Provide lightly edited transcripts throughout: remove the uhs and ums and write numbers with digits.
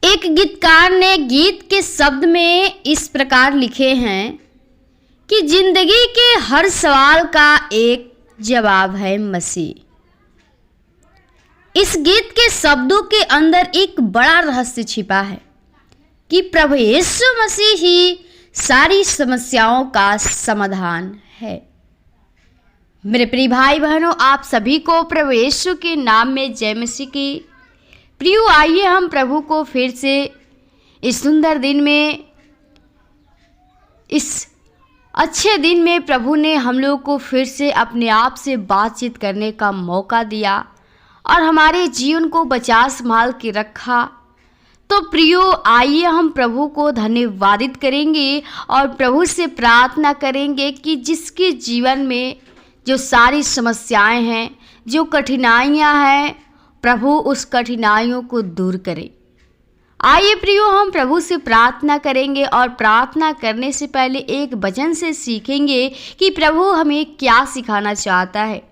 एक गीतकार ने गीत के शब्द में इस प्रकार लिखे हैं कि जिंदगी के हर सवाल का एक जवाब है मसीह। इस गीत के शब्दों के अंदर एक बड़ा रहस्य छिपा है कि प्रभु यीशु मसीह ही सारी समस्याओं का समाधान है। मेरे प्रिय भाई बहनों, आप सभी को प्रभु यीशु के नाम में जय मसीह की। प्रियो, आइए हम प्रभु को फिर से इस सुंदर दिन में, इस अच्छे दिन में प्रभु ने हम लोग को फिर से अपने आप से बातचीत करने का मौका दिया और हमारे जीवन को बचा संभाल के रखा। तो प्रियो, आइए हम प्रभु को धन्यवादित करेंगे और प्रभु से प्रार्थना करेंगे कि जिसके जीवन में जो सारी समस्याएं हैं, जो कठिनाइयां हैं, प्रभु उस कठिनाइयों को दूर करे। आइए प्रियो, हम प्रभु से प्रार्थना करेंगे और प्रार्थना करने से पहले एक वचन से सीखेंगे कि प्रभु हमें क्या सिखाना चाहता है।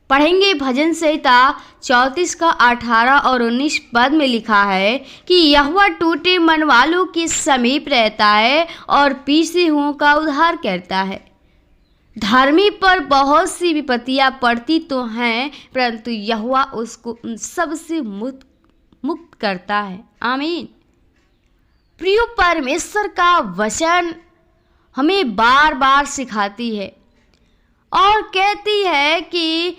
पढ़ेंगे भजन संहिता 34 का 18 और 19 पद में लिखा है कि यहोवा टूटे मन वालों के समीप रहता है और पीछे हुओं का उद्धार करता है। धर्मी पर बहुत सी विपत्तियां पड़ती तो हैं, परंतु यहोवा उसको उन सब से मुक्त करता है। आमीन। प्रियो, परमेश्वर का वचन हमें बार बार सिखाती है और कहती है कि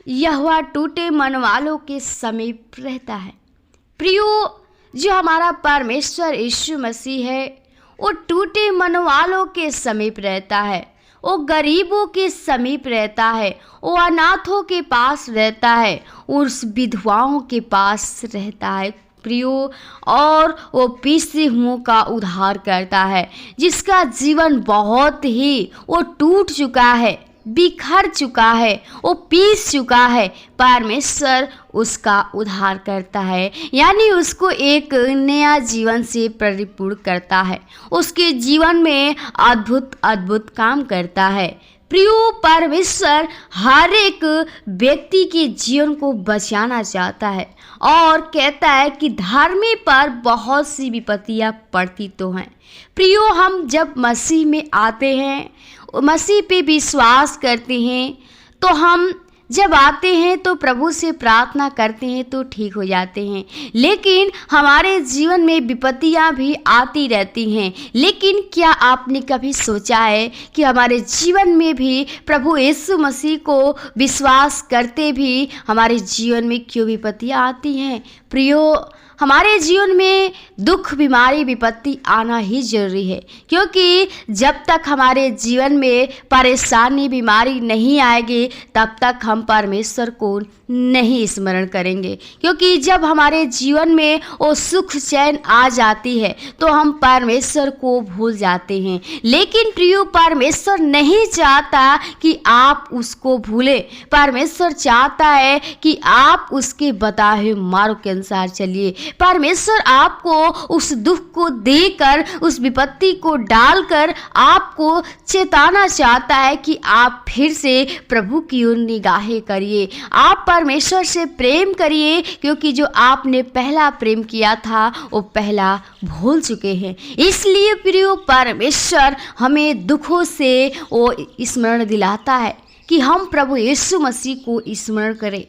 यहोवा टूटे मन वालों के समीप रहता है। प्रियो, जो हमारा परमेश्वर यीशु मसीह है, वो टूटे मन वालों के समीप रहता है, वो गरीबों के समीप रहता है, वो अनाथों के पास रहता है, उस विधवाओं के पास रहता है प्रियो, और वो पीछे हुओं का उद्धार करता है। जिसका जीवन बहुत ही वो टूट चुका है, बिखर चुका है, वो पीस चुका है, परमेश्वर उसका उद्धार करता है, यानी उसको एक नया जीवन से परिपूर्ण करता है, उसके जीवन में अद्भुत अद्भुत काम करता है। प्रियो, परमेश्वर हर एक व्यक्ति के जीवन को बचाना चाहता है और कहता है कि धर्मी पर बहुत सी विपत्तियां पड़ती तो हैं। प्रियो, हम जब मसीह में आते हैं, मसीह पे विश्वास करते हैं, तो हम जब आते हैं तो प्रभु से प्रार्थना करते हैं तो ठीक हो जाते हैं। लेकिन हमारे जीवन में विपत्तियां भी आती रहती हैं। लेकिन क्या आपने कभी सोचा है कि हमारे जीवन में भी प्रभु यीशु मसीह को विश्वास करते भी हमारे जीवन में क्यों विपत्तियां आती हैं? प्रियो, हमारे जीवन में दुख, बीमारी, विपत्ति आना ही जरूरी है, क्योंकि जब तक हमारे जीवन में परेशानी, बीमारी नहीं आएगी, तब तक हम परमेश्वर को नहीं स्मरण करेंगे। क्योंकि जब हमारे जीवन में वो सुख चैन आ जाती है तो हम परमेश्वर को भूल जाते हैं। लेकिन प्रियो, परमेश्वर नहीं चाहता कि आप उसको भूलें। परमेश्वर चाहता है कि आप उसके बताए मार्ग के अनुसार चलिए। परमेश्वर आपको उस दुख को देकर, उस विपत्ति को डालकर आपको चेताना चाहता है कि आप फिर से प्रभु की ओर निगाहें करिए, आप परमेश्वर से प्रेम करिए, क्योंकि जो आपने पहला प्रेम किया था वो पहला भूल चुके हैं। इसलिए प्रियो, परमेश्वर हमें दुखों से वो स्मरण दिलाता है कि हम प्रभु यीशु मसीह को स्मरण करें।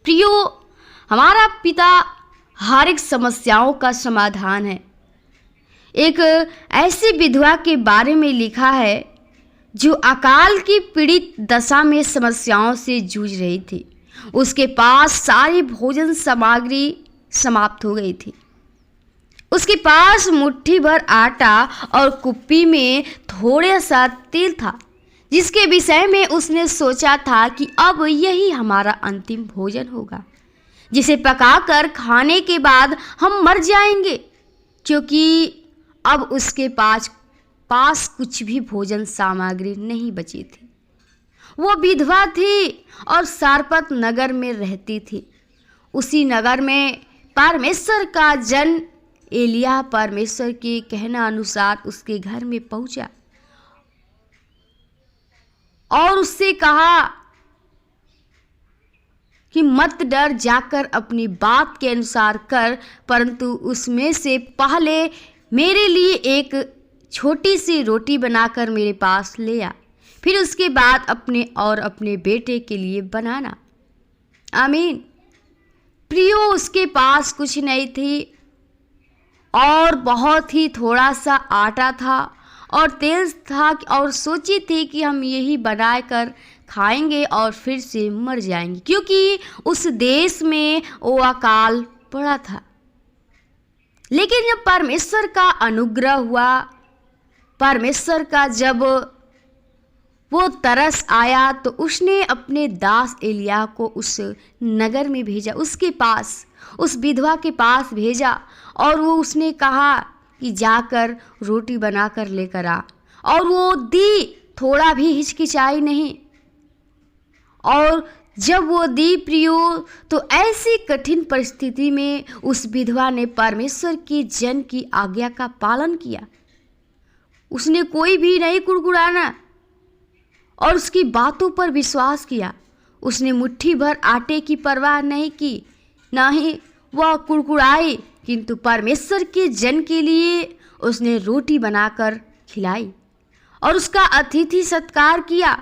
प्रियो, हमारा पिता हर एक समस्याओं का समाधान है। एक ऐसी विधवा के बारे में लिखा है जो अकाल की पीड़ित दशा में समस्याओं से जूझ रही थी। उसके पास सारी भोजन सामग्री समाप्त हो गई थी। उसके पास मुट्ठी भर आटा और कुप्पी में थोड़ा सा तेल था, जिसके विषय में उसने सोचा था कि अब यही हमारा अंतिम भोजन होगा, जिसे पकाकर खाने के बाद हम मर जाएंगे, क्योंकि अब उसके पास कुछ भी भोजन सामग्री नहीं बची थी। वो विधवा थी और सारपत नगर में रहती थी। उसी नगर में परमेश्वर का जन एलिय्याह परमेश्वर के कहना अनुसार उसके घर में पहुंचा और उससे कहा कि मत डर, जाकर अपनी बात के अनुसार कर, परंतु उसमें से पहले मेरे लिए एक छोटी सी रोटी बनाकर मेरे पास ले आ, फिर उसके बाद अपने और अपने बेटे के लिए बनाना। आमीन। प्रियो, उसके पास कुछ नहीं थी और बहुत ही थोड़ा सा आटा था और तेल था और सोची थी कि हम यही बनाकर खाएंगे और फिर से मर जाएंगे, क्योंकि उस देश में वो अकाल पड़ा था। लेकिन जब परमेश्वर का अनुग्रह हुआ, परमेश्वर का जब वो तरस आया, तो उसने अपने दास एलिय्याह को उस नगर में भेजा, उसके पास, उस विधवा के पास भेजा और वो उसने कहा कि जाकर रोटी बनाकर लेकर आ, और वो दी, थोड़ा भी हिचकिचाई नहीं। और जब वो दी प्रियो, तो ऐसी कठिन परिस्थिति में उस विधवा ने परमेश्वर की जन की आज्ञा का पालन किया। उसने कोई भी नहीं कुड़कुड़ाना और उसकी बातों पर विश्वास किया। उसने मुट्ठी भर आटे की परवाह नहीं की, ना ही वह कुड़कुड़ाई, किंतु परमेश्वर के जन के लिए उसने रोटी बनाकर खिलाई और उसका अतिथि सत्कार किया।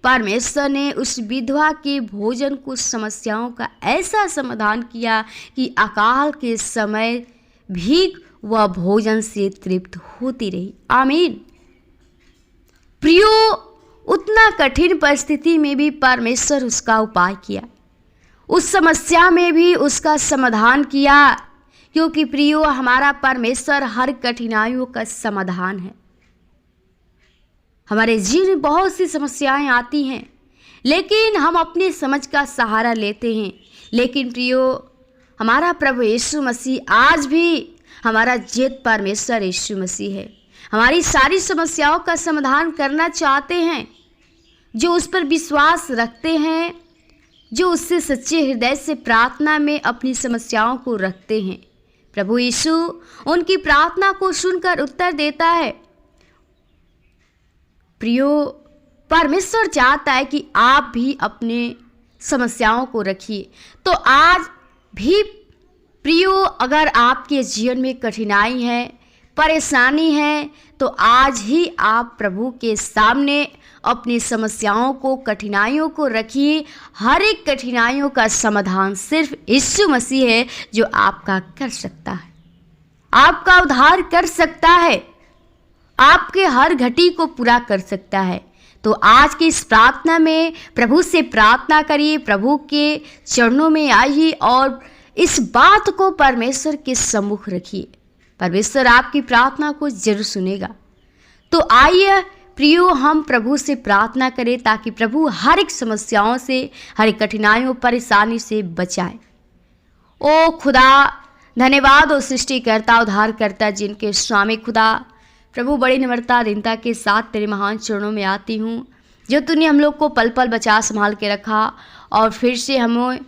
परमेश्वर ने उस विधवा के भोजन को समस्याओं का ऐसा समाधान किया कि अकाल के समय भी वह भोजन से तृप्त होती रही। आमीन। प्रियो, उतना कठिन परिस्थिति में भी परमेश्वर उसका उपाय किया, उस समस्या में भी उसका समाधान किया, क्योंकि प्रियो, हमारा परमेश्वर हर कठिनाइयों का समाधान है। हमारे जीवन में बहुत सी समस्याएं आती हैं, लेकिन हम अपनी समझ का सहारा लेते हैं। लेकिन प्रियो, हमारा प्रभु यीशु मसीह आज भी हमारा जेठ परमेश्वर यीशु मसीह है। हमारी सारी समस्याओं का समाधान करना चाहते हैं। जो उस पर विश्वास रखते हैं, जो उससे सच्चे हृदय से प्रार्थना में अपनी समस्याओं को रखते हैं, प्रभु यीशु उनकी प्रार्थना को सुनकर उत्तर देता है। प्रियो, परमेश्वर चाहता है कि आप भी अपने समस्याओं को रखिए। तो आज भी प्रियो, अगर आपके जीवन में कठिनाई है, परेशानी है, तो आज ही आप प्रभु के सामने अपनी समस्याओं को, कठिनाइयों को रखिए। हर एक कठिनाइयों का समाधान सिर्फ यीशु मसीह है जो आपका कर सकता है, आपका उद्धार कर सकता है, आपके हर घटी को पूरा कर सकता है। तो आज की इस प्रार्थना में प्रभु से प्रार्थना करिए, प्रभु के चरणों में आइए और इस बात को परमेश्वर के सम्मुख रखिए। परमेश्वर आपकी प्रार्थना को जरूर सुनेगा। तो आइए प्रियो, हम प्रभु से प्रार्थना करें ताकि प्रभु हर एक समस्याओं से, हर एक कठिनाइयों, परेशानी से बचाए। ओ खुदा, धन्यवाद। ओ सृष्टिकर्ता, उद्धारकर्ता, जिनके स्वामी खुदा, प्रभु बड़ी निम्रता, दीनता के साथ तेरे महान चरणों में आती हूँ, जो तूने हम लोग को पल पल बचा संभाल के रखा और फिर से हमें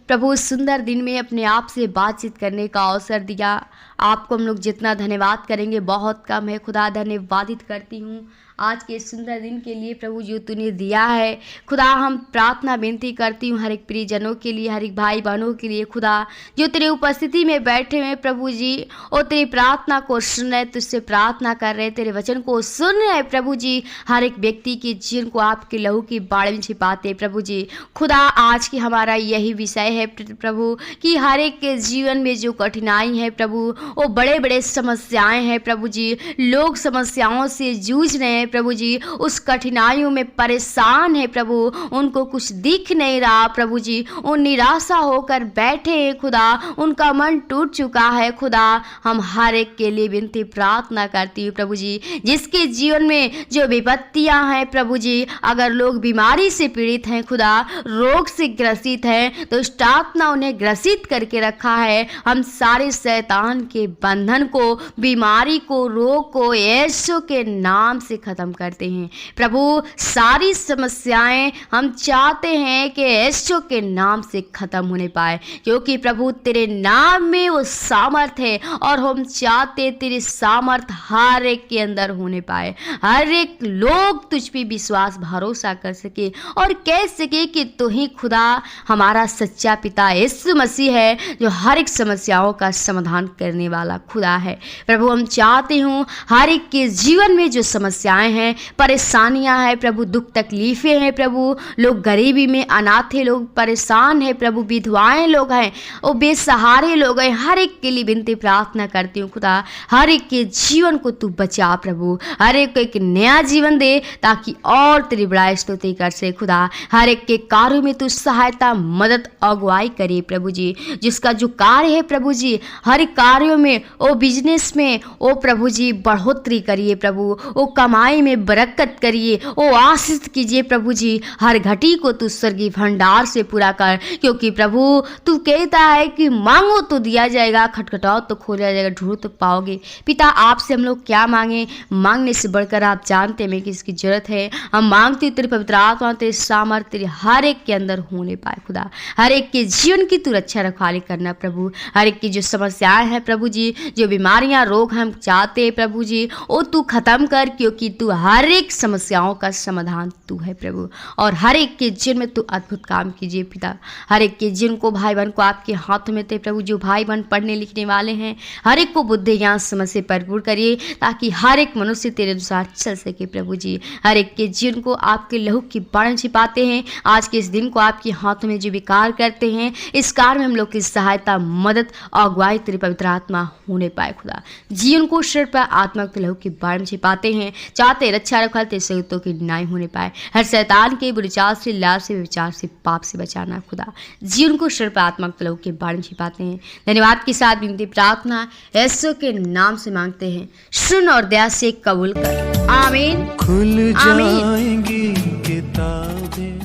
प्रभु सुंदर दिन में अपने आप से बातचीत करने का अवसर दिया। आपको हम लोग जितना धन्यवाद करेंगे बहुत कम है। खुदा, धन्यवादित करती हूँ आज के सुंदर दिन के लिए प्रभु जो तूने दिया है। खुदा, हम प्रार्थना विनती करती हूँ हर एक प्रियजनों के लिए, हर एक भाई बहनों के लिए खुदा, जो तेरे उपस्थिति में बैठे हुए प्रभु जी, और तेरी प्रार्थना को सुन रहे, तुझसे प्रार्थना कर रहे, तेरे वचन को सुन रहे प्रभु जी। हर एक व्यक्ति के जीवन को आपके लहू की बाढ़ में छिपाते प्रभु जी। खुदा, आज की हमारा यही विषय है प्रभु कि हर एक के जीवन में जो कठिनाई है प्रभु, वो बड़े बड़े समस्याएं हैं प्रभु जी। लोग समस्याओं से जूझ रहे हैं प्रभु जी, उस कठिनाइयों में परेशान है प्रभु, उनको कुछ दिख नहीं रहा प्रभु जी, वो निराशा होकर बैठे हैं खुदा, उनका मन टूट चुका है खुदा। हम हर एक के लिए विनती प्रार्थना करती हूँ प्रभु जी, जिसके जीवन में जो विपत्तियां हैं प्रभु जी, अगर लोग बीमारी से पीड़ित हैं खुदा, रोग से ग्रसित हैं, तो प्रार्थना उन्हें ग्रसित करके रखा है। हम सारे शैतान के बंधन को, बीमारी को, रोग को यीशु के नाम से खत्म ख़त्म करते हैं। प्रभु सारी समस्याएं हम चाहते हैं कि यीशु के नाम से ख़त्म होने पाए, क्योंकि प्रभु तेरे नाम में वो सामर्थ है और हम चाहते तेरी सामर्थ हर एक के अंदर होने पाए। हर एक लोग तुझ पे विश्वास भरोसा कर सके और कह सके कि तू ही खुदा हमारा सच्चा पिता यीशु मसीह है, जो हर एक समस्याओं का समाधान करने वाला खुदा है। प्रभु हम चाहते हूँ हर एक के जीवन में जो समस्याएं हैं, परेशानियां हैं प्रभु, दुख तकलीफें हैं प्रभु, लोग गरीबी में, अनाथ लोग परेशान हैं प्रभु, विधवाएं लोग हैं, वो बेसहारे लोग हैं, हर एक के लिए विनती प्रार्थना करती हूँ खुदा, हर एक के जीवन को तू बचा प्रभु, हर एक को एक नया जीवन दे ताकि और तेरी बड़ाई स्तुति कर से खुदा। हर एक के कार्यों में तू सहायता, मदद, अगुवाई करिए प्रभु जी। जिसका जो कार्य है प्रभु जी, हर एक कार्यों में, वो बिजनेस में, वो प्रभु जी बढ़ोतरी करिए प्रभु, वो कमाई में बरकत करिए, वो आशीष कीजिए प्रभु जी। हर घटी को तू स्वर्गीय भंडार से पूरा कर, क्योंकि प्रभु तू कहता है कि मांगो तो दिया जाएगा, खटखटाओ तो खोला जाएगा, ढूंढो तो पाओगे। पिता आपसे हम लोग क्या मांगे, मांगने से बढ़कर आप जानते हैं कि इसकी जरूरत है। हम मांगते हैं तेरी पवित्र आत्मा, तेरे सामर्थ्य तेरे हर एक के अंदर होने पाए खुदा। हर एक के जीवन की तू रक्षा रखवाली करना प्रभु। हर एक की जो समस्याएं हैं प्रभु जी, जो बीमारियां, रोग हम चाहते हैं प्रभु जी, वो तू खत्म कर, क्योंकि तू हर एक समस्याओं का समाधान तू है प्रभु। और हर एक के जीवन में तू अद्भुत काम कीजिए पिता। हर एक के जीवन को, भाई बहन को आपके हाथों में थे प्रभु। जो भाई बहन पढ़ने लिखने वाले हैं, हर एक को बुद्धि ज्ञान समझ से भरपूर करिए, ताकि हर एक मनुष्य तेरे अनुसार चल सके प्रभु जी। हर एक के जीवन को आपके लहू की बाण छिपाते हैं। आज के इस दिन को आपके हाथों में जो विकार करते हैं, इस कार्य में हम लोग की सहायता, मदद और अगुवाई तेरी पवित्र आत्मा होने पाए खुदा। जीवन को शरीर पर आत्मा के लहू की बाण छिपाते हैं, चाहते रक्षा रखा तेरे संगतों की न्याय होने पाए। हर शैतान के बुरे चाल से, लाल से, विचार से, पाप से बचाना खुदा। जीवन को शरीर पर आत्मा के लहू के बाण छिपाते हैं। धन्यवाद के साथ विनती प्रार्थना यीशु के नाम से मांगते हैं, सुन और दया से कबूल कर। आमीन। खुल जाएंगी किताबें